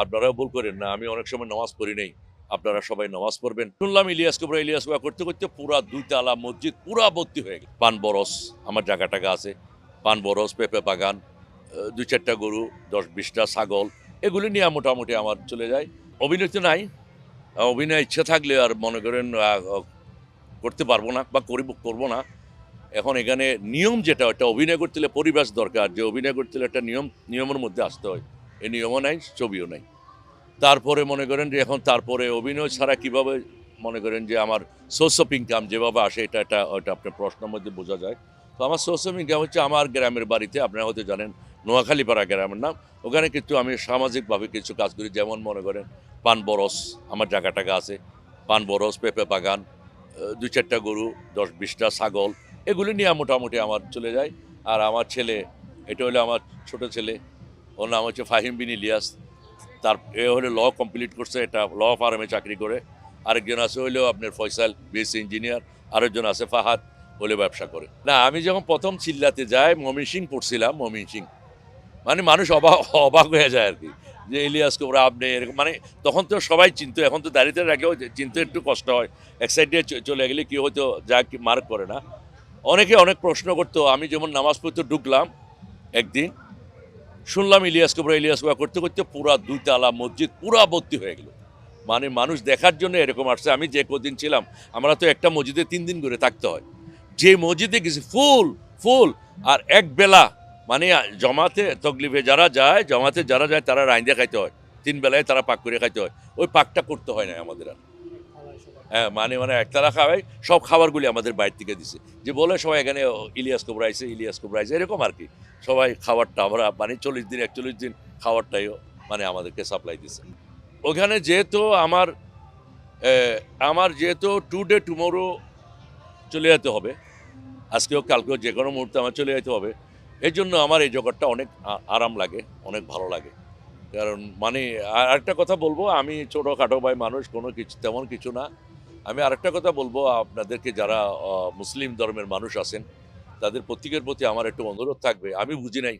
আপনারাও ভুল করেন না, আমি অনেক সময় নামাজ পড়ি নাই, আপনারা সবাই নামাজ পড়বেন। শুনলাম ইলিয়াস কোবরা করতে করতে পুরা ২ তালা মসজিদ পুরা ভর্তি হয়ে গেল। পান বরস আমার জায়গা টাকা আছে, পান বরস, পেঁপে বাগান, ২-৪টা গরু, ১০-২০টা ছাগল, এগুলি নিয়ে মোটামুটি আমার চলে যায়। অভিনয় তো নাই, অভিনয় ইচ্ছে থাকলে আর মনে করেন করতে পারবো না বা করবো না। এখন এখানে নিয়ম যেটা, ওটা অভিনয় করতে হলে পরিবেশ দরকার, যে অভিনয় করতে হলে একটা নিয়মের মধ্যে আসতে হয়। এই নিয়মও নাই, ছবিও নাই। তারপরে মনে করেন যে এখন তারপরে অভিনয় ছাড়া কিভাবে মনে করেন যে আমার সোর্স অফ ইনকাম যেভাবে আসে, ওটা আপনার প্রশ্নের মধ্যে বোঝা যায়। তো আমার সোর্স অফ ইনকাম হচ্ছে আমার গ্রামের বাড়িতে, আপনারা হয়তো জানেন নোয়াখালীপাড়া গ্রামের নাম। ওখানে কিন্তু আমি সামাজিকভাবে কিছু কাজ করি, যেমন মনে করেন পান বরস আমার জায়গা টাকা আছে, পান বরস, পেঁপে বাগান, ২-৪টা গরু, ১০-২০টা ছাগল, এগুলি নিয়ে মোটামুটি আমার চলে যায়। আর আমার ছেলে, এটা হলো আমার ছোট ছেলে, ওর নাম হচ্ছে ফাহিম বিন ইলিয়াস। তার হলে ল কমপ্লিট করছে, এটা ল ফার্মে চাকরি করে। আরেকজন আছে হইলেও আপনার ফয়সাল, বিএসসি ইঞ্জিনিয়ার। আরেকজন আছে ফাহাদ, হলে ব্যবসা করে। না, আমি যখন প্রথম চিল্লাতে যাই ময়মনসিং পড়ছিলাম, ময়মনসিং মানে মানুষ অবাক অবাক হয়ে যায় আর কি, যে ইলিয়াস কোবরা আপনি এরকম, মানে তখন তো সবাই চিনতো, এখন তো দাঁড়িয়ে রাখলেও চিনতে একটু কষ্ট হয়। এক সাইড দিয়ে চলে গেলে কি হয়তো যা কি মার্ক করে না। অনেকে অনেক প্রশ্ন করতো, আমি যেমন নামাজ পড়তে ঢুকলাম একদিন, শুনলাম ইলিয়াস কোবরা করতে করতে পুরা ২ তালা মসজিদ পুরা ভর্তি হয়ে গেল। মানে মানুষ দেখার জন্য এরকম আসছে। আমি যে কদিন ছিলাম, আমরা তো একটা মসজিদে ৩ দিন করে থাকতে হয়। যে মসজিদে গেছি ফুল ফুল, আর এক বেলা মানে জমাতে তকলিফে যারা যায়, জমাতে যারা যায় তারা রাইন্দা খাইতে হয়, ৩ বেলায় তারা পাক করে খাইতে হয়। ওই পাকটা করতে হয় না আমাদের আর। হ্যাঁ, মানে একতারা খাওয়াই, সব খাবারগুলি আমাদের বাইরে থেকে দিছে, যে বলে সবাই এখানে ইলিয়াস কোবরা আইছে, ইলিয়াস কোবরা আইছে, এরকম আর কি। সবাই খাবারটা আমরা মানে ৪০ দিন ৪১ দিন খাবারটাইও মানে আমাদেরকে সাপ্লাই দিছে। ওখানে যেহেতু আমার যেহেতু টুডে টুমোরো চলে যেতে হবে, আজকেও কালকেও যে কোনো মুহূর্তে আমার চলে যেতে হবে, এই জন্য আমার এই জগৎটা অনেক আরাম লাগে, অনেক ভালো লাগে। কারণ মানে আরেকটা কথা বলবো, আমি ছোটোখাটো ভাই মানুষ, কোনো কিছু তেমন কিছু না। আমি আরেকটা কথা বলবো আপনাদেরকে, যারা মুসলিম ধর্মের মানুষ আছেন, তাদের প্রত্যেকের প্রতি আমার একটু অনুরোধ থাকবে, আমি বুঝি নাই,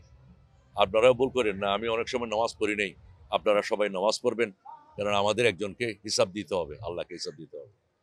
আপনারাও ভুল করেন না, আমি অনেক সময় নামাজ পড়ি নাই, আপনারা সবাই নামাজ পড়বেন। কারণ আমাদের একজনকে হিসাব দিতে হবে, আল্লাহকে হিসাব দিতে হবে।